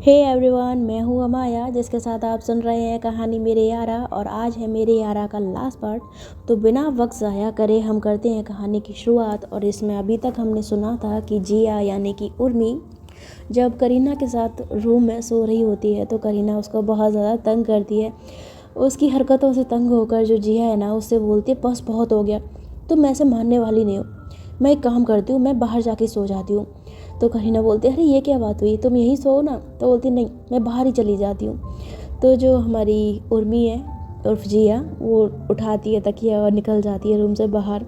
Hey everyone, मैं हूँ अमाया जिसके साथ आप सुन रहे हैं कहानी मेरे यारा। और आज है मेरे यारा का लास्ट पार्ट। तो बिना वक्त ज़ाया करे हम करते हैं कहानी की शुरुआत। और इसमें अभी तक हमने सुना था कि जिया यानी कि उर्मी जब करीना के साथ रूम में सो रही होती है तो करीना उसको बहुत ज़्यादा तंग करती है। उसकी हरकतों से तंग होकर जो जिया है ना, उससे बोलती है बस बहुत हो गया, तुम मैं ऐसे मानने वाली नहीं हो, मैं एक काम करती हूँ, मैं बाहर जाके सो जाती हूँ। तो करीना बोलती है अरे ये क्या बात हुई, तुम यहीं सो ना। तो बोलती नहीं, मैं बाहर ही चली जाती हूँ। तो जो हमारी उर्मी है उर्फ जिया, वो उठाती है तकिया और निकल जाती है रूम से बाहर।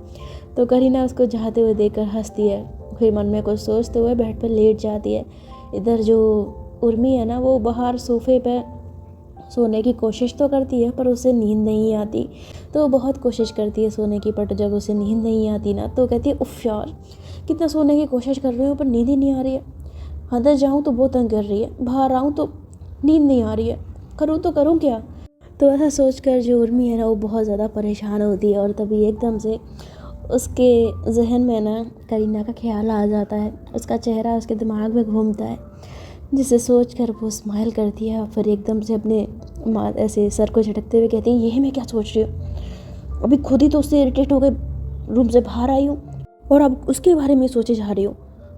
तो करीना उसको जाते हुए देखकर हंसती है, फिर मन में कुछ सोचते हुए बेड पर लेट जाती है। इधर जो उर्मी है ना, वो बाहर सोफे पे सोने की कोशिश तो करती है पर उसे नींद नहीं आती। तो वो बहुत कोशिश करती है सोने की, बट जब उसे नींद नहीं आती ना तो कहती है उफ़ यार, कितना सोने की कोशिश कर रही हूँ पर नींद ही नहीं आ रही है। अंदर जाऊँ तो बहुत तंग कर रही है, बाहर आऊँ तो नींद नहीं आ रही है, करूँ तो करूँ क्या। तो ऐसा सोचकर जो उर्मी है ना, वो बहुत ज़्यादा परेशान होती है। और तभी एकदम से उसके जहन में ना करीना का ख्याल आ जाता है, उसका चेहरा उसके दिमाग में घूमता है, जिसे सोचकर वो स्माइल करती है। फिर एकदम से अपने ऐसे सर को झटकते हुए कहती है ये मैं क्या सोच रही हूँ, अभी खुद ही तो उससे इरिटेट हो गए रूम से बाहर आई हूँ और अब उसके बारे में सोचे जा रही हूँ,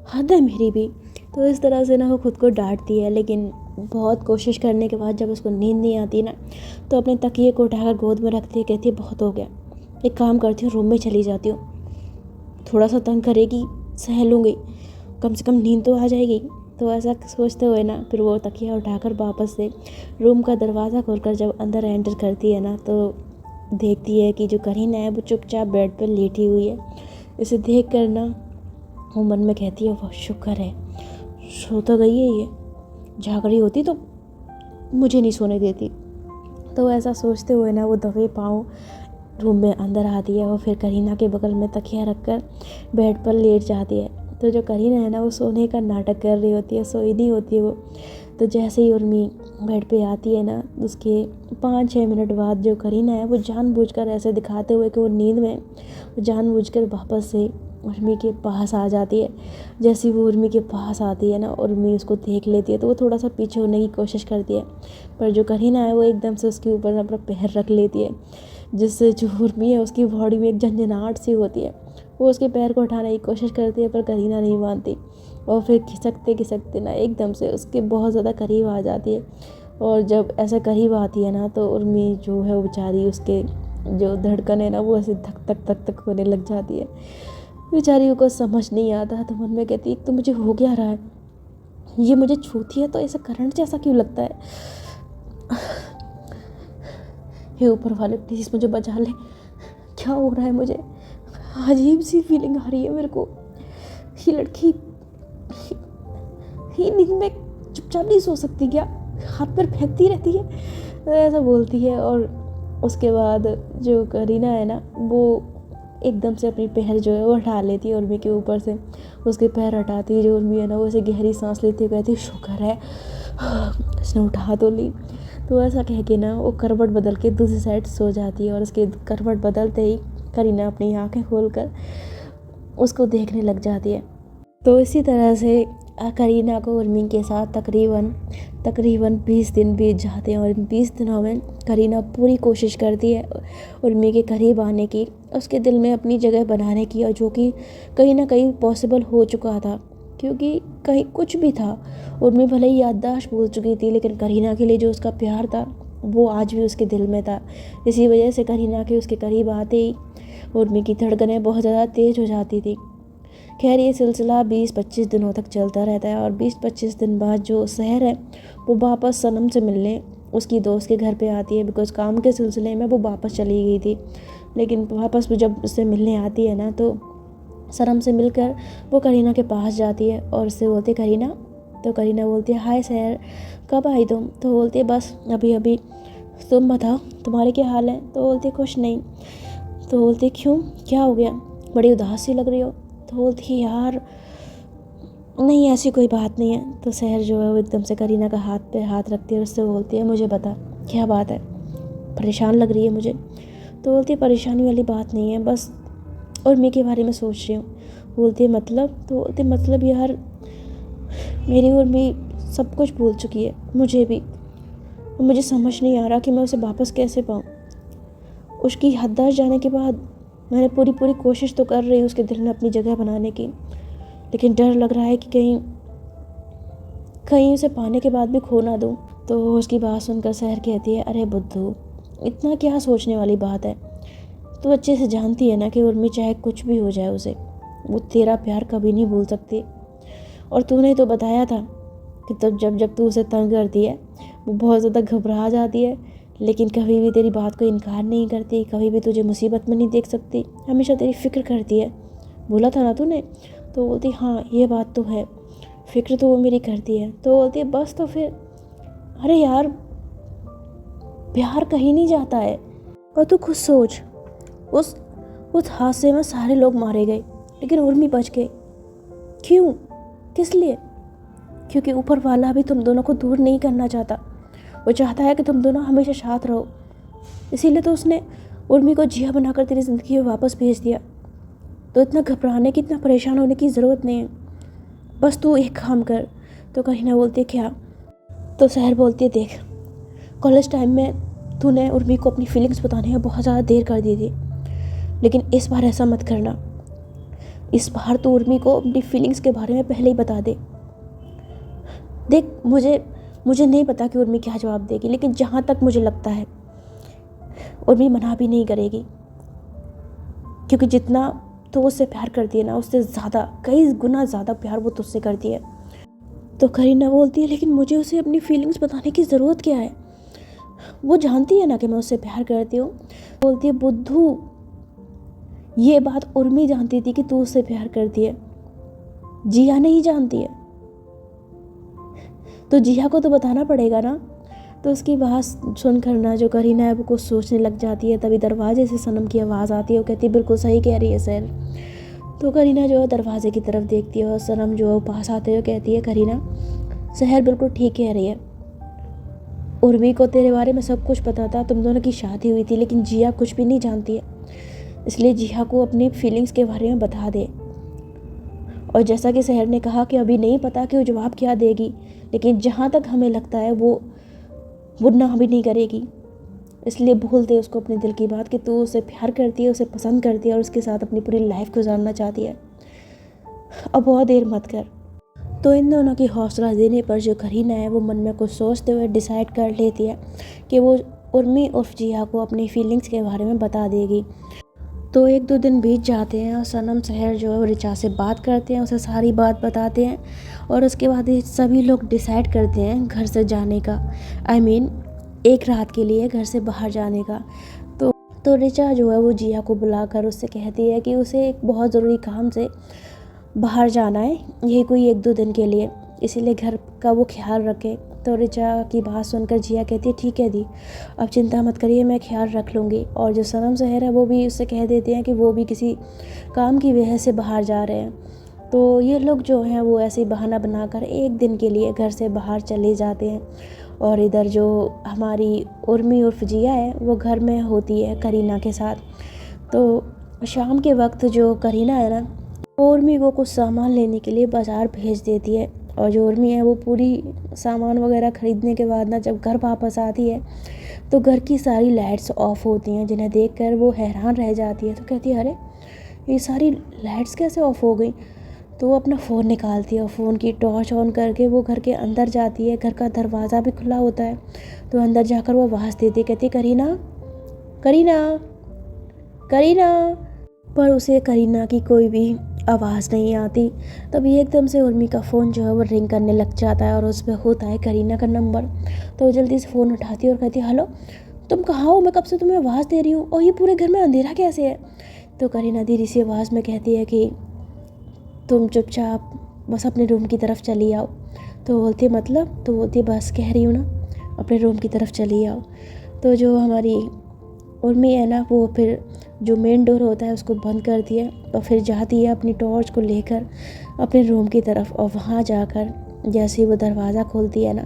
हद है मेरी भी। तो इस तरह से ना वो खुद को डांटती है, लेकिन बहुत कोशिश करने के बाद जब उसको नींद नहीं आती ना, तो अपने तकिए को उठाकर गोद में रखती है, कहती है बहुत हो गया, एक काम करती हूँ रूम में चली जाती हूँ, थोड़ा सा तंग करेगी सह लूँगी, कम से कम नींद तो आ जाएगी। तो ऐसा सोचते हुए ना फिर वो तकिया उठाकर वापस से रूम का दरवाज़ा खोलकर जब अंदर एंटर करती है ना, तो देखती है कि जो करीना है वो चुपचाप बेड पर लेटी हुई है। इसे देख कर ना वो मन में कहती है वह शुक्र है, सो तो गई है, ये जाग रही होती तो मुझे नहीं सोने देती। तो ऐसा सोचते हुए ना वो दबे पाँव रूम में अंदर आती है और फिर करीना के बगल में तकिया रखकर बेड पर लेट जाती है। तो जो करीना है ना, वो सोने का नाटक कर रही होती है, सोई नहीं होती है वो। तो जैसे ही उर्मी बेड पे आती है ना, उसके 5-6 मिनट बाद जो करीना है वो जानबूझकर ऐसे दिखाते हुए कि वो नींद में, वो जानबूझकर वापस से उर्मी के पास आ जाती है। जैसे वो उर्मी के पास आती है ना, उर्मी उसको देख लेती है तो वो थोड़ा सा पीछे होने की कोशिश करती है, पर जो करीना है वो एकदम से उसके ऊपर अपना पैर रख लेती है, जिससे जो उर्मी है उसकी बॉडी में एक झंझनाहट सी होती है। वो उसके पैर को उठाने की कोशिश करती है पर करीना नहीं मानती, और फिर खिसकते खिसकते ना एकदम से उसके बहुत ज़्यादा करीब आ जाती है। और जब ऐसे करीब आती है ना, तो उर्मी जो है वो बेचारी, उसके जो धड़कन है ना वो ऐसे धक धक धक धक होने लग जाती है। बेचारी को समझ नहीं आता, तो मन में कहती है तो मुझे हो क्या रहा है, ये मुझे छूती है तो ऐसा करंट जैसा क्यों लगता है। हे ऊपर वाले प्लीज़ मुझे बचा ले, क्या हो रहा है मुझे, अजीब सी फीलिंग आ रही है मेरे को। ये लड़की ही नींद में चुपचाप नहीं सो सकती क्या, हाथ पर फेंकती रहती है। तो ऐसा बोलती है। और उसके बाद जो करीना है ना, वो एकदम से अपनी पैर जो है वो हटा लेती है उर्मी के ऊपर से। उसके पैर हटाती है जो उर्मी है ना, वो ऐसे गहरी सांस लेती है, कहती है शुक्र है इसने उठा तो ली। तो ऐसा कह के ना वो करवट बदल के दूसरी साइड सो जाती है। और उसके करवट बदलते ही करीना अपनी आंखें खोलकर उसको देखने लग जाती है। तो इसी तरह से करीना को उर्मी के साथ तकरीबन 20 दिन बीत जाते हैं। और इन 20 दिनों में करीना पूरी कोशिश करती है उर्मी के करीब आने की, उसके दिल में अपनी जगह बनाने की, और जो कि कहीं ना कहीं पॉसिबल हो चुका था, क्योंकि कहीं कुछ भी था, उर्मी भले ही याददाश्त भूल चुकी थी, लेकिन करीना के लिए जो उसका प्यार था वो आज भी उसके दिल में था। इसी वजह से करीना के उसके करीब आते ही उर्मी की धड़कनें बहुत ज़्यादा तेज़ हो जाती थी। खैर ये सिलसिला 20-25 दिनों तक चलता रहता है। और 20-25 दिन बाद जो सहर है वो वापस सनम से मिलने उसकी दोस्त के घर पे आती है, बिकॉज़ काम के सिलसिले में वो वापस चली गई थी। लेकिन वापस वो जब उससे मिलने आती है ना, तो सनम से मिलकर वो करीना के पास जाती है और उससे बोलती है करीना। तो करीना बोलती है हाय सहर, कब आई तुम। तो बोलती है बस अभी अभी, तुम बताओ तुम्हारे क्या हाल है। तो बोलती है कुछ नहीं। तो बोलती है क्यों, क्या हो गया, बड़ी उदास सी लग रही हो। तो बोलती है यार नहीं ऐसी कोई बात नहीं है। तो सहर जो है वो एकदम से करीना का हाथ पे हाथ रखती है और उससे बोलती है मुझे बता क्या बात है, परेशान लग रही है मुझे। तो बोलती है परेशानी वाली बात नहीं है, बस उर्मी के बारे में सोच रही हूँ। बोलती है मतलब। तो बोलती है मतलब यार मेरी उर्मी सब कुछ भूल चुकी है, मुझे भी। मुझे समझ नहीं आ रहा कि मैं उसे वापस कैसे पाऊँ। उसकी हददार जाने के बाद मैंने पूरी कोशिश तो कर रही हूँ उसके दिल में अपनी जगह बनाने की, लेकिन डर लग रहा है कि कहीं उसे पाने के बाद भी खो ना दूँ। तो उसकी बात सुनकर सहर कहती है, अरे बुद्धू, इतना क्या सोचने वाली बात है। तू अच्छे से जानती है ना कि उर्मी चाहे कुछ भी हो जाए उसे, वो तेरा प्यार कभी नहीं भूल सकती। और तूने तो बताया था कि तब जब तू उसे तंग करती है वो बहुत ज़्यादा घबरा जाती है, लेकिन कभी भी तेरी बात को इनकार नहीं करती, कभी भी तुझे मुसीबत में नहीं देख सकती, हमेशा तेरी फ़िक्र करती है। बोला था ना तूने। तो बोलती, हाँ ये बात तो है, फ़िक्र तो वो मेरी करती है। तो बोलती है, बस तो फिर। अरे यार, प्यार कहीं नहीं जाता है। और तू खुद सोच, उस हादसे में सारे लोग मारे गए लेकिन उर्मी बच गई। क्यों? किस लिए? क्योंकि ऊपर वाला भी तुम दोनों को दूर नहीं करना चाहता। वो चाहता है कि तुम दोनों हमेशा साथ रहो। इसीलिए तो उसने उर्मी को जिया बनाकर तेरी ज़िंदगी में वापस भेज दिया। तो इतना घबराने की, इतना परेशान होने की ज़रूरत नहीं है। बस तू एक काम कर। तो करीना बोलती है, क्या? तो सहर बोलती है, देख, कॉलेज टाइम में तूने उर्मी को अपनी फीलिंग्स बताने में बहुत ज़्यादा देर कर दी थी, लेकिन इस बार ऐसा मत करना। इस बार तो उर्मी को अपनी फीलिंग्स के बारे में पहले ही बता दे। देख, मुझे नहीं पता कि उर्मी क्या जवाब देगी, लेकिन जहाँ तक मुझे लगता है उर्मी मना भी नहीं करेगी, क्योंकि जितना तो उससे प्यार करती है ना, उससे ज़्यादा, कई गुना ज़्यादा प्यार वो तुझसे करती है। तो करीना बोलती है, लेकिन मुझे उसे अपनी फीलिंग्स बताने की ज़रूरत क्या है? वो जानती है ना कि मैं उससे प्यार करती हूँ। बोलती है, बुद्धू, ये बात उर्मी जानती थी कि तू उससे प्यार करती है, जिया नहीं जानती है। तो जिया को तो बताना पड़ेगा ना। तो उसकी बात सुनकर ना जो करीना है वो कुछ सोचने लग जाती है। तभी दरवाजे से सनम की आवाज़ आती है। वो कहती है, बिल्कुल सही कह रही है सर। तो करीना जो है दरवाजे की तरफ देखती है और सनम जो है पास आते हुए कहती है, करीना, सहर बिल्कुल ठीक कह रही है। उर्मी को तेरे बारे में सब कुछ पता था, तुम दोनों की शादी हुई थी, लेकिन जिया कुछ भी नहीं जानती है। इसलिए जिया को अपनी फीलिंग्स के बारे में बता दे। और जैसा कि सहर ने कहा कि अभी नहीं पता कि वो जवाब क्या देगी, लेकिन जहाँ तक हमें लगता है वो ना भी नहीं करेगी। इसलिए बोल दे उसको अपने दिल की बात कि तू उसे प्यार करती है, उसे पसंद करती है और उसके साथ अपनी पूरी लाइफ गुजारना चाहती है। अब बहुत देर मत कर। तो इन दोनों की हौसला देने पर जो करीना है वो मन में कुछ सोचते हुए डिसाइड कर लेती है कि वो उर्मी उर्फ जिया को अपनी फीलिंग्स के बारे में बता देगी। तो 1-2 दिन बीत जाते हैं और सनम सहर जो है वो रिचा से बात करते हैं, उसे सारी बात बताते हैं। और उसके बाद ये सभी लोग डिसाइड करते हैं घर से जाने का, I mean, एक रात के लिए घर से बाहर जाने का। तो रिचा जो है वो जिया को बुलाकर उससे कहती है कि उसे एक बहुत ज़रूरी काम से बाहर जाना है, ये कोई 1-2 दिन के लिए, इसीलिए घर का वो ख्याल रखे। तो रिचा की बात सुनकर जिया कहती है, ठीक है दी, अब चिंता मत करिए, मैं ख्याल रख लूँगी। और जो सनम सहर है वो भी उससे कह देते हैं कि वो भी किसी काम की वजह से बाहर जा रहे हैं। तो ये लोग जो हैं वो ऐसे ही बहाना बनाकर 1 दिन के लिए घर से बाहर चले जाते हैं। और इधर जो हमारी उर्मी उर्फ जिया है वो घर में होती है करीना के साथ। तो शाम के वक्त जो करीना है ना, उर्मी को कुछ सामान लेने के लिए बाज़ार भेज देती है। और जो उर्मी है वो पूरी सामान वगैरह ख़रीदने के बाद ना जब घर वापस आती है तो घर की सारी लाइट्स ऑफ होती हैं, जिन्हें देखकर वो हैरान रह जाती है। तो कहती है, अरे ये सारी लाइट्स कैसे ऑफ हो गई? तो वो अपना फ़ोन निकालती है और फ़ोन की टॉर्च ऑन करके वो घर के अंदर जाती है। घर का दरवाज़ा भी खुला होता है। तो अंदर जाकर वो आवाज़ देती है, कहती है, करीना, करीना, करीना। पर उसे करीना की कोई भी आवाज़ नहीं आती। तभी एकदम से उर्मी का फ़ोन जो है वो रिंग करने लग जाता है और उस पर होता है करीना का नंबर। तो वो जल्दी से फ़ोन उठाती है और कहती है, हेलो, तुम कहाँ हो? मैं कब से तुम्हें आवाज़ दे रही हूँ और ये पूरे घर में अंधेरा कैसे है? तो करीना धीरे सी आवाज़ में कहती है कि तुम चुपचाप बस अपने रूम की तरफ चली आओ। तो बोलती है, मतलब? तो बोलती है, बस कह रही हूँ ना, अपने रूम की तरफ चली आओ। तो जो हमारी उर्मी है ना वो फिर जो मेन डोर होता है उसको बंद करती है और फिर जाती है अपनी टॉर्च को लेकर अपने रूम की तरफ। और वहाँ जाकर जैसे ही वो दरवाज़ा खोलती है ना,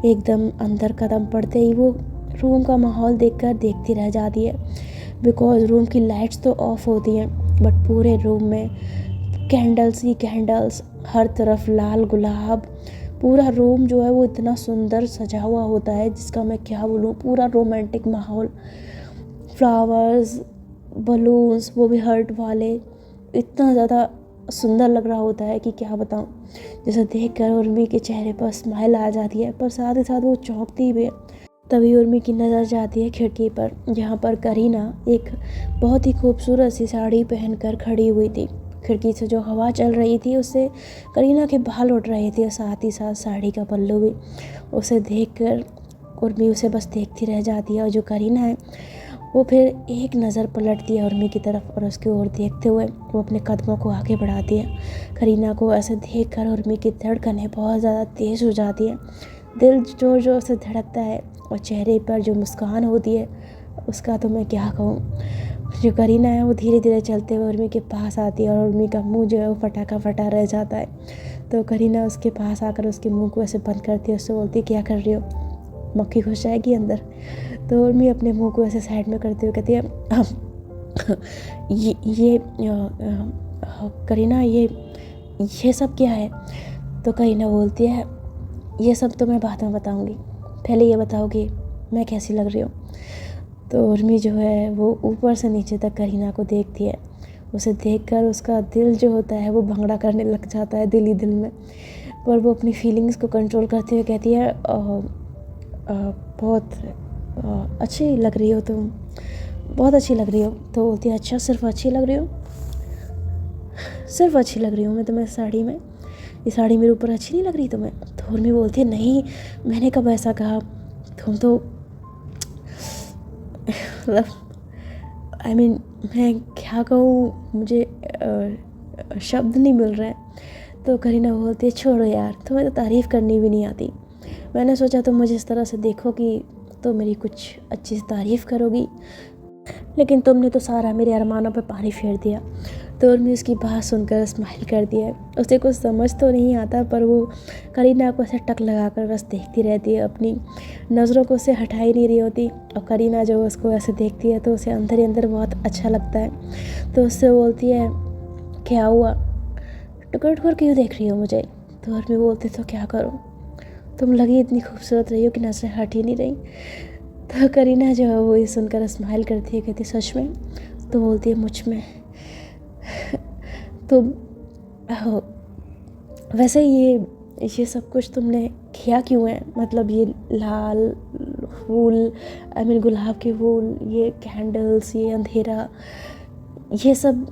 एकदम अंदर कदम पड़ते ही वो रूम का माहौल देखकर देखती रह जाती है। बिकॉज़ रूम की लाइट्स तो ऑफ होती हैं, बट पूरे रूम में कैंडल्स ही कैंडल्स, हर तरफ लाल गुलाब, पूरा रूम जो है वो इतना सुंदर सजा हुआ होता है जिसका मैं क्या बोलूँ। पूरा रोमांटिक माहौल, फ्लावर्स, बलून्स, वो भी हर्ट वाले, इतना ज़्यादा सुंदर लग रहा होता है कि क्या बताऊँ। जैसे देख कर उर्मी के चेहरे पर स्माइल आ जाती है, पर साथ ही साथ वो चौंकती भी है। तभी उर्मी की नज़र जाती है खिड़की पर, जहाँ पर करीना एक बहुत ही खूबसूरत सी साड़ी पहनकर खड़ी हुई थी। खिड़की से जो हवा चल रही थी उससे करीना के बाल उठ रहे थे और साथ ही साथ साड़ी का पल्लू भी। उसे देखकर उर्मी उसे बस देखती रह जाती है, और जो करीना है वो फिर एक नज़र पलटती है उर्मी की तरफ, और उसकी ओर देखते हुए वो अपने कदमों को आगे बढ़ाती है। करीना को ऐसे देखकर उर्मी की धड़कनें बहुत ज़्यादा तेज़ हो जाती है, दिल ज़ोर ज़ोर से धड़कता है, और चेहरे पर जो मुस्कान होती है उसका तो मैं क्या कहूँ। जो करीना है वो धीरे धीरे चलते हुए उर्मी के पास आती है, और उर्मी का मुंह जो है वो फटा का फटा रह जाता है। तो करीना उसके पास आकर उसके मुंह को ऐसे बंद करती है, उससे बोलती है क्या कर रही हो, मक्खी घुस जाएगी अंदर। तो उर्मी अपने मुंह को ऐसे साइड में करते हुए कहती है ये करीना ये सब क्या है। तो करीना बोलती है ये सब तो मैं बाद में बताऊंगी, पहले ये बताओगी मैं कैसी लग रही हूँ। तो उर्मी जो है वो ऊपर से नीचे तक करीना को देखती है। उसे देखकर उसका दिल जो होता है वो भंगड़ा करने लग जाता है दिल ही दिल में, पर वो अपनी फीलिंग्स को कंट्रोल करते हुए कहती है बहुत अच्छी लग रही हो तुम, बहुत अच्छी लग रही हो। तो बोलती है अच्छा सिर्फ अच्छी लग रही हो, सिर्फ अच्छी लग रही हूँ मैं तुम्हें साड़ी में, ये साड़ी मेरे ऊपर अच्छी नहीं लग रही तुम्हें। तो उर्मी बोलती है नहीं मैंने कब ऐसा कहा, तुम तो मतलब मैं क्या कहूँ, मुझे शब्द नहीं मिल रहे हैं। तो करीना बोलती है छोड़ो यार, तुम्हें तो तारीफ़ करनी भी नहीं आती, मैंने सोचा तुम मुझे इस तरह से देखोगी तो मेरी कुछ अच्छी सी तारीफ़ करोगी, लेकिन तुमने तो सारा मेरे अरमानों पे पानी फेर दिया। तो उर्मी उसकी बात सुनकर स्माइल करती है। उसे कुछ समझ तो नहीं आता, पर वो करीना को ऐसे टक लगाकर बस देखती रहती है, अपनी नज़रों को उससे हटा ही नहीं रही होती। और करीना जो उसको ऐसे देखती है तो उसे अंदर ही अंदर बहुत अच्छा लगता है। तो उससे बोलती है क्या हुआ, टुकर टुकर क्यों देख रही हो मुझे। तो उर्मी बोलती तो क्या करूँ, तुम लगी इतनी खूबसूरत रही हो कि नज़रें हट ही नहीं रही। तो करीना जो है वो ये सुनकर स्माइल करती है, कहती सच में। तो बोलती है मुझ में। तो वैसे ये सब कुछ तुमने किया क्यों है, मतलब ये लाल फूल, गुलाब के फूल, ये कैंडल्स, ये अंधेरा, ये सब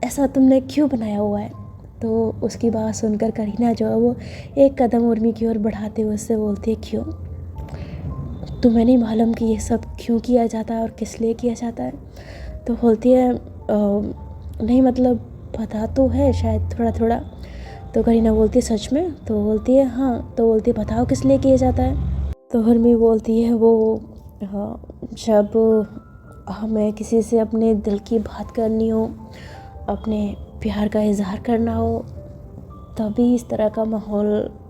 ऐसा तुमने क्यों बनाया हुआ है। तो उसकी बात सुनकर करीना जो है वो एक कदम उर्मी की ओर बढ़ाते हुए उससे बोलती है क्यों, तुम्हें नहीं मालूम कि ये सब क्यों किया जाता है और किस लिए किया जाता है। तो बोलती है नहीं मतलब पता तो है शायद थोड़ा थोड़ा। तो करीना बोलती है सच में। तो बोलती है हाँ। तो बोलती है बताओ किस लिए किया जाता है। तो उर्मी बोलती है वो जब हमें किसी से अपने दिल की बात करनी हो, अपने प्यार का इजहार करना हो, तभी इस तरह का माहौल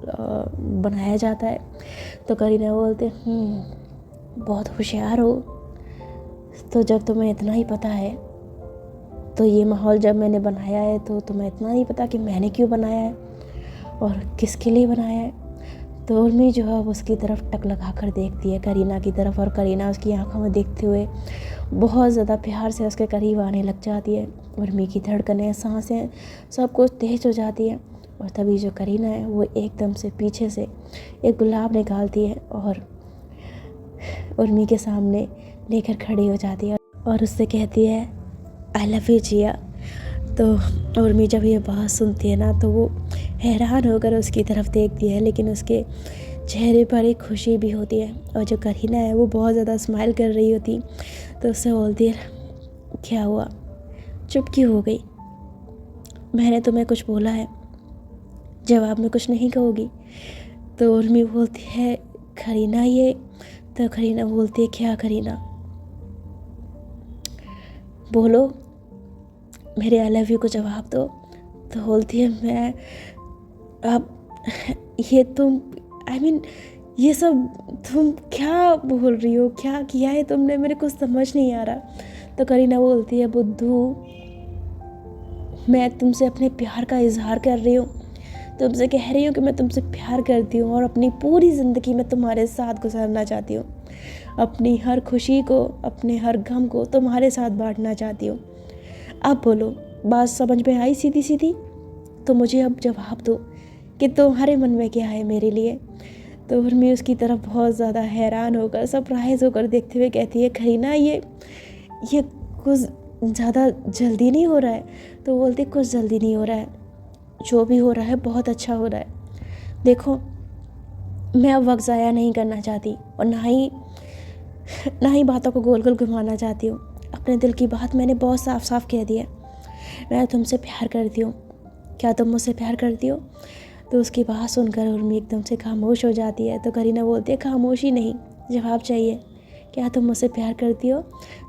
बनाया जाता है। तो करीना बोलते बहुत होशियार हो, तो जब तुम्हें इतना ही पता है, तो ये माहौल जब मैंने बनाया है तो तुम्हें इतना नहीं पता कि मैंने क्यों बनाया है और किसके लिए बनाया है। तो उर्मी जो है उसकी तरफ टक लगा कर देखती है करीना की तरफ, और करीना उसकी आंखों में देखते हुए बहुत ज़्यादा प्यार से उसके करीब आने लग जाती है। उर्मी की धड़कनें, सांसें, सब कुछ तेज हो जाती है। और तभी जो करीना है वो एकदम से पीछे से एक गुलाब निकालती है और उर्मी के सामने लेकर खड़ी हो जाती है और उससे कहती है आई लव यू जिया। तो उर्मी जब ये बात सुनती है ना तो वो हैरान होकर उसकी तरफ देखती है, लेकिन उसके चेहरे पर एक खुशी भी होती है। और जो करीना है वो बहुत ज़्यादा स्माइल कर रही होती, तो उससे बोलती है क्या हुआ, चुप क्यों हो गई, मैंने तुम्हें कुछ बोला है, जवाब में कुछ नहीं कहोगी। तो उर्मी बोलती है करीना ये। तो करीना बोलती है क्या करीना, बोलो, मेरे आई लव यू को जवाब दो। तो बोलती है मैं अब ये तुम ये सब तुम क्या बोल रही हो, क्या किया है तुमने, मेरे को समझ नहीं आ रहा। तो करीना बोलती है बुद्धू, मैं तुमसे अपने प्यार का इजहार कर रही हूँ, तुमसे कह रही हूँ कि मैं तुमसे प्यार करती हूँ और अपनी पूरी ज़िंदगी में तुम्हारे साथ गुजारना चाहती हूँ। अपनी हर खुशी को, अपने हर गम को तुम्हारे साथ बांटना चाहती हूँ। अब बोलो, बात समझ में आई सीधी सीधी? तो मुझे अब जवाब दो कि तुम्हारे मन में क्या है मेरे लिए। तो उर्मी उसकी तरफ बहुत ज़्यादा हैरान होकर, सरप्राइज होकर देखते हुए कहती है, करीना ये कुछ ज़्यादा जल्दी नहीं हो रहा है? तो बोलती, कुछ जल्दी नहीं हो रहा है, जो भी हो रहा है बहुत अच्छा हो रहा है। देखो, मैं अब वक्त ज़ाया नहीं करना चाहती और ना ही बातों को गोल गोल घुमाना चाहती हूँ। अपने दिल की बात मैंने बहुत साफ साफ कह दिया, मैं तुमसे प्यार करती हूँ। क्या तुम मुझसे प्यार करती हो? तो उसकी बात सुनकर उर्मी एकदम से खामोश हो जाती है। तो करीना बोलती है, खामोशी नहीं, जवाब चाहिए, क्या तुम मुझसे प्यार करती हो?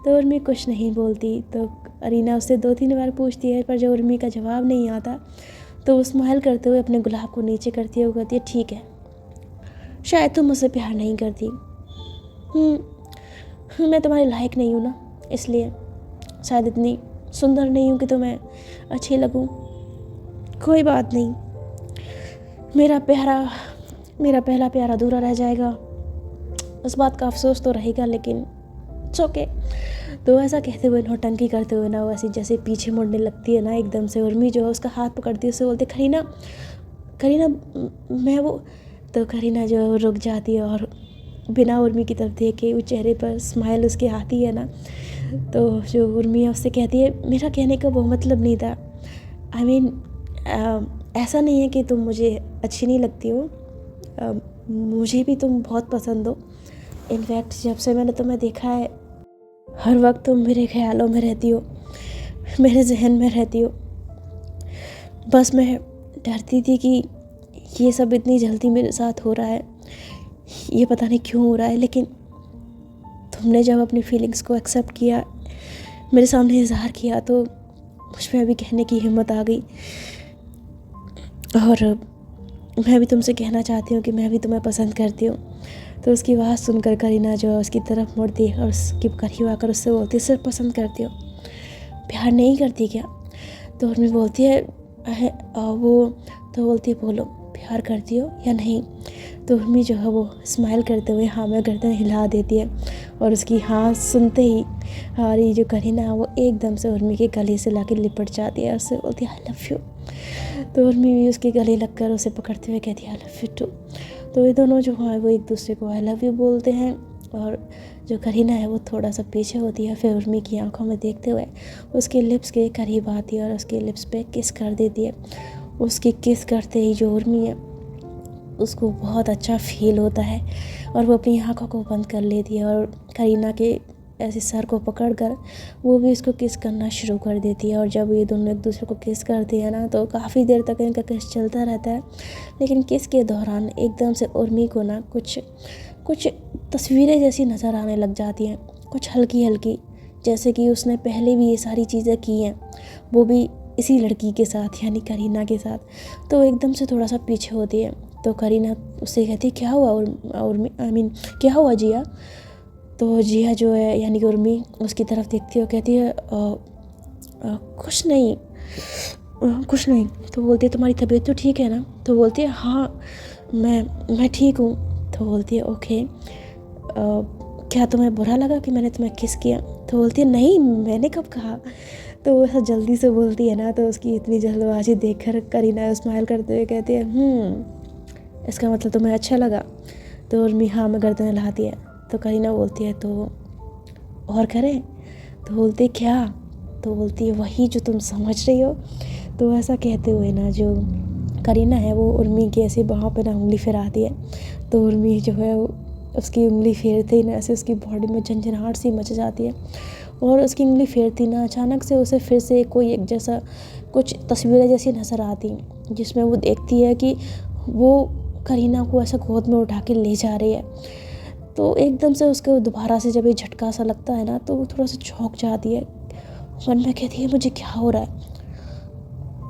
तो उर्मी कुछ नहीं बोलती। तो करीना उससे 2-3 बार पूछती है, पर जब उर्मी का जवाब नहीं आता तो वो स्माइल करते हुए अपने गुलाब को नीचे करती है, वो कहती है, ठीक है, शायद तुम मुझसे प्यार नहीं करती। मैं तुम्हारे लायक नहीं हूँ ना, इसलिए शायद इतनी सुंदर नहीं हूँ कि तुम्हें अच्छी लगूँ। कोई बात नहीं, मेरा पहला प्यार अधूरा रह जाएगा, उस बात का अफसोस तो रहेगा, लेकिन इट्स ओके। तो ऐसा कहते हुए, नौटंकी करते हुए ना, वो ऐसी जैसे पीछे मुड़ने लगती है ना, एकदम से उर्मी जो है उसका हाथ पकड़ती है, उससे बोलती, करीना मैं वो। तो करीना जो है वो रुक जाती है और बिना उर्मी की तरफ देखे, वो चेहरे पर स्माइल उसके आती है ना, तो जो उर्मी है उससे कहती है, मेरा कहने का वो मतलब नहीं था, आई मीन ऐसा नहीं है कि तुम मुझे अच्छी नहीं लगती हो, मुझे भी तुम बहुत पसंद हो। इनफैक्ट जब से मैंने तुम्हें देखा है, हर वक्त तुम मेरे ख्यालों में रहती हो, मेरे जहन में रहती हो। बस मैं डरती थी कि ये सब इतनी जल्दी मेरे साथ हो रहा है, ये पता नहीं क्यों हो रहा है, लेकिन तुमने जब अपनी फीलिंग्स को एक्सेप्ट किया, मेरे सामने इजहार किया, तो मुझ में अभी कहने की हिम्मत आ गई। और मैं भी तुमसे कहना चाहती हूँ कि मैं भी तुम्हें पसंद करती हूँ। तो उसकी बात सुनकर करीना जो है उसकी तरफ मुड़ती है और उसके करीब आकर उससे बोलती है, सिर्फ पसंद करती हो, प्यार नहीं करती क्या? तो उर्मी बोलती है, तो बोलती है, बोलो प्यार करती हो या नहीं? तो उर्मी जो है वो स्माइल करते हुए हाँ में गर्दन हिला देती है और उसकी हाँ सुनते ही हमारी जो करीना है वो एकदम से उर्मी के गले से लाके लिपट जाती है और उससे बोलती है, आई लव यू। तो उर्मी भी उसके गले लगकर उसे पकड़ते हुए कहती है, आई लव यू टू। तो ये दोनों जो है वो एक दूसरे को आई लव यू बोलते हैं और जो करीना है वो थोड़ा सा पीछे होती है, फिर उर्मी की आंखों में देखते हुए उसके लिप्स के करीब आती है और उसके लिप्स पे किस कर देती है। उसकी किस करते ही जो उर्मी है उसको बहुत अच्छा फील होता है और वो अपनी आंखों को बंद कर लेती है और करीना के ऐसे सर को पकड़कर वो भी इसको किस करना शुरू कर देती है। और जब ये दोनों एक दूसरे को किस करते हैं ना, तो काफ़ी देर तक इनका किस चलता रहता है। लेकिन किस के दौरान एकदम से उर्मी को ना कुछ तस्वीरें जैसी नज़र आने लग जाती हैं, कुछ हल्की हल्की, जैसे कि उसने पहले भी ये सारी चीज़ें की हैं, वो भी इसी लड़की के साथ यानी करीना के साथ। तो एकदम से थोड़ा सा पीछे होती है। तो करीना उससे कहती है, क्या हुआ उर्मी, आई मीन क्या हुआ जिया? तो जिया जो है यानी कि उर्मी उसकी तरफ देखती है और कहती है, कुछ नहीं। तो बोलती है, तुम्हारी तबीयत तो ठीक है ना? तो बोलती है, हाँ मैं ठीक हूँ। तो बोलती है, ओके, क्या तुम्हें बुरा लगा कि मैंने तुम्हें किस किया? तो बोलती है, नहीं, मैंने कब कहा? तो वो ऐसा जल्दी से बोलती है ना, तो उसकी इतनी जल्दबाजी देखकर करीना स्माइल करते हुए कहती है, इसका मतलब तुम्हें अच्छा लगा? तो उर्मी हाँ में गर्दन हिलाती है। तो करीना बोलती है, तो और करें? तो बोलती है, क्या? तो बोलती है, वही जो तुम समझ रही हो। तो ऐसा कहते हुए ना जो करीना है वो उर्मी की ऐसे बाहों पे ना उंगली फिराती है। तो उर्मी जो है उसकी उंगली फेरते ही ना ऐसे उसकी बॉडी में झंझनाहट सी मच जाती है और उसकी उंगली फेरती ना अचानक से उसे फिर से कोई एक जैसा कुछ तस्वीरें जैसी नज़र आती, जिसमें वो देखती है कि वो करीना को ऐसा गोद में उठा के ले जा रही है। तो एकदम से उसको दोबारा से जब ये झटका सा लगता है ना, तो वो थोड़ा सा चौंक जाती है। मन में कहती है, मुझे क्या हो रहा है?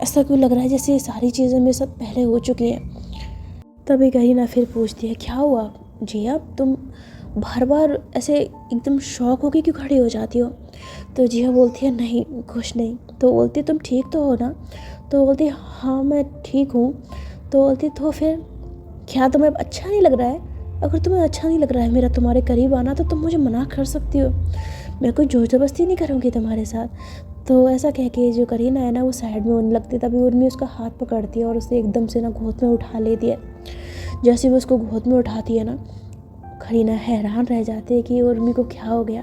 ऐसा क्यों लग रहा है जैसे ये सारी चीज़ें मेरे साथ पहले हो चुकी हैं। तभी करीना फिर पूछती है, क्या हुआ जिया? तुम बार बार ऐसे एकदम शॉक होके क्यों खड़ी हो जाती हो? तो जिया बोलती है, नहीं कुछ नहीं। तो बोलती है, तुम ठीक तो हो ना? तो बोलती है, हाँ मैं ठीक हूँ, तो बोलती तो फिर क्या तुम्हें अच्छा नहीं लग रहा है? अगर तुम्हें अच्छा नहीं लग रहा है मेरा तुम्हारे करीब आना तो तुम मुझे मना कर सकती हो, मैं कोई ज़ोर ज़बरदस्ती नहीं करूँगी तुम्हारे साथ। तो ऐसा कह के जो करीना है ना वो साइड में होने लगती है। तभी उर्मी उसका हाथ पकड़ती है और उसे एकदम से ना गोद में उठा लेती है। जैसे वो उसको गोद में उठाती है ना, करीना हैरान रह जाती है कि उर्मी को क्या हो गया।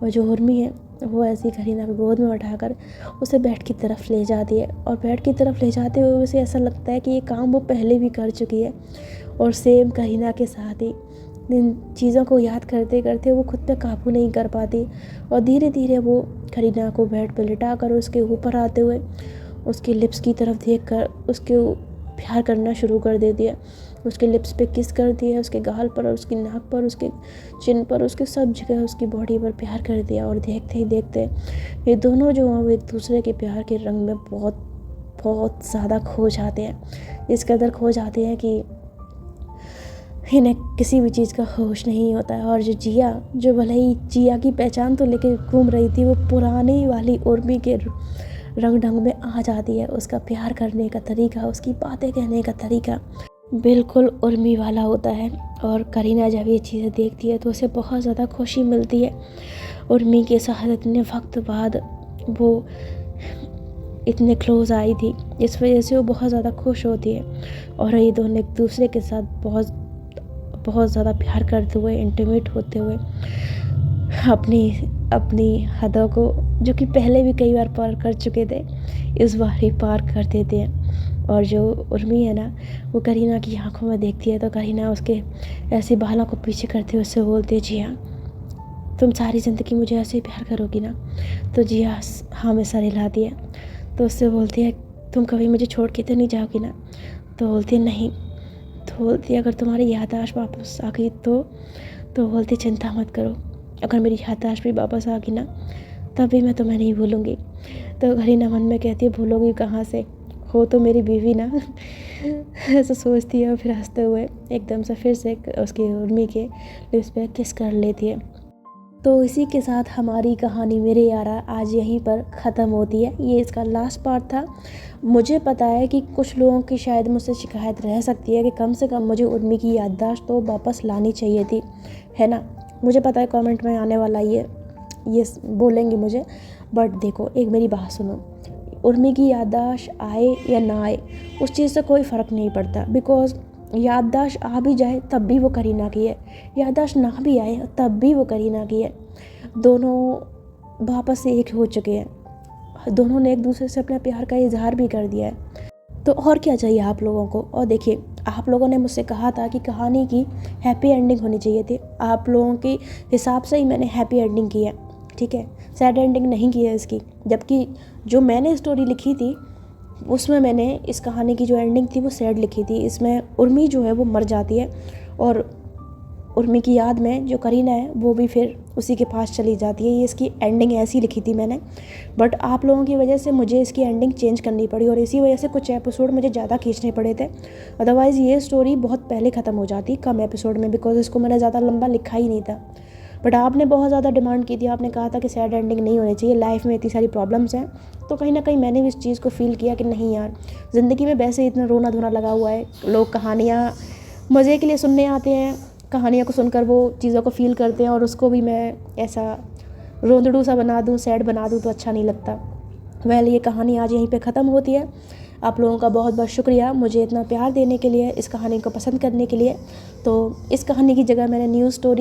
और जो उर्मी है वो ऐसी करीना को गोद में उठाकर उसे बेड की तरफ ले जाती है। और बेड की तरफ ले जाते हुए उसे ऐसा लगता है कि ये काम वो पहले भी कर चुकी है। और सेम करीना के साथ ही इन चीज़ों को याद करते करते वो खुद पे काबू नहीं कर पाती। और धीरे धीरे वो करीना को बेड पर लिटा कर उसके ऊपर आते हुए उसके लिप्स की तरफ देख कर उसके प्यार करना शुरू कर देती है। उसके लिप्स पे किस करती है, उसके गाल पर और उसकी नाक पर, उसके चिन पर, उसके सब जगह उसकी बॉडी पर प्यार कर दिया। और देखते ही देखते ये दोनों जो हैं वो एक दूसरे के प्यार के रंग में बहुत बहुत ज़्यादा खो जाते हैं। इस कदर खो जाते हैं कि इन्हें किसी भी चीज़ का होश नहीं होता है। और जो जिया, जो भले ही जिया की पहचान तो लेके घूम रही थी, वो पुरानी वाली उर्मी के रंग ढंग में आ जाती है। उसका प्यार करने का तरीका, उसकी बातें कहने का तरीका बिल्कुल उर्मी वाला होता है। और करीना जब ये चीज़ें देखती है तो उसे बहुत ज़्यादा खुशी मिलती है। उर्मी के साथ इतने वक्त बाद वो इतने क्लोज़ आई थी, इस वजह से वो बहुत ज़्यादा खुश होती है। और ये दोनों एक दूसरे के साथ बहुत बहुत ज़्यादा प्यार करते हुए, इंटीमेट होते हुए अपनी अपनी हदों को, जो कि पहले भी कई बार पार कर चुके थे, इस बार ही पार कर देते हैं। और जो उर्मी है ना वो करीना की आंखों में देखती है तो करीना उसके ऐसे बालों को पीछे करते हुए उससे बोलती है, जी हाँ तुम सारी ज़िंदगी मुझे ऐसे ही प्यार करोगी ना? तो जी हाँ हमेशा हिलाती है। तो उससे बोलती है, तुम कभी मुझे छोड़ के तो नहीं जाओगी ना? तो बोलती है नहीं। तो बोलती है, अगर तुम्हारी याददाश्त वापस आ गई तो बोलती चिंता मत करो, अगर मेरी याददाश्त भी वापस आ गई ना तब भी मैं तुम्हें नहीं भूलूँगी। तो करीना मन में कहती है, भूलोगी कहाँ से, हो तो मेरी बीवी ना। ऐसा सोचती है और फिर हंसते हुए एकदम से फिर से उसकी उर्मी के लिप्स पे किस कर लेती है। तो इसी के साथ हमारी कहानी मेरे यारा आज यहीं पर ख़त्म होती है। ये इसका लास्ट पार्ट था। मुझे पता है कि कुछ लोगों की शायद मुझसे शिकायत रह सकती है कि कम से कम मुझे उर्मी की याददाश्त तो वापस लानी चाहिए थी, है ना? मुझे पता है कमेंट में आने वाला ये बोलेंगे मुझे, बट देखो एक मेरी बात सुनो, उर्मी की याददाश्त आए या ना आए उस चीज़ से कोई फ़र्क नहीं पड़ता। बिकॉज़ याददाश्त आ भी जाए तब भी वो करीना की है, याददाश्त ना भी आए तब भी वो करीना की है। दोनों वापस से एक हो चुके हैं, दोनों ने एक दूसरे से अपने प्यार का इजहार भी कर दिया है। तो और क्या चाहिए आप लोगों को? और देखिए आप लोगों ने मुझसे कहा था कि कहानी की हैप्पी एंडिंग होनी चाहिए थी। आप लोगों के हिसाब से ही मैंने हैप्पी एंडिंग की है, ठीक है? सैड एंडिंग नहीं की है इसकी। जबकि जो मैंने स्टोरी लिखी थी उसमें मैंने इस कहानी की जो एंडिंग थी वो सैड लिखी थी। इसमें उर्मी जो है वो मर जाती है और उर्मी की याद में जो करीना है वो भी फिर उसी के पास चली जाती है। ये इसकी एंडिंग ऐसी लिखी थी मैंने, बट आप लोगों की वजह से मुझे इसकी एंडिंग चेंज करनी पड़ी और इसी वजह से कुछ एपिसोड मुझे ज़्यादा खींचने पड़े थे। अदरवाइज़ ये स्टोरी बहुत पहले ख़त्म हो जाती कम एपिसोड में, बिकॉज इसको मैंने ज़्यादा लंबा लिखा ही नहीं था। बट आपने बहुत ज़्यादा डिमांड की थी, आपने कहा था कि सैड एंडिंग नहीं होनी चाहिए, लाइफ में इतनी सारी प्रॉब्लम्स हैं। तो कहीं ना कहीं मैंने भी इस चीज़ को फील किया कि नहीं यार, ज़िंदगी में वैसे इतना रोना धोना लगा हुआ है, लोग कहानियाँ मज़े के लिए सुनने आते हैं, कहानियों को सुनकर वो चीज़ों को फ़ील करते हैं और उसको भी मैं ऐसा रोंदड़ू सा बना दूँ, सैड बना दूँ तो अच्छा नहीं लगता। ये कहानी आज यहीं पे ख़त्म होती है। आप लोगों का बहुत बहुत शुक्रिया मुझे इतना प्यार देने के लिए, इस कहानी को पसंद करने के लिए। तो इस कहानी की जगह मैंने न्यू स्टोरी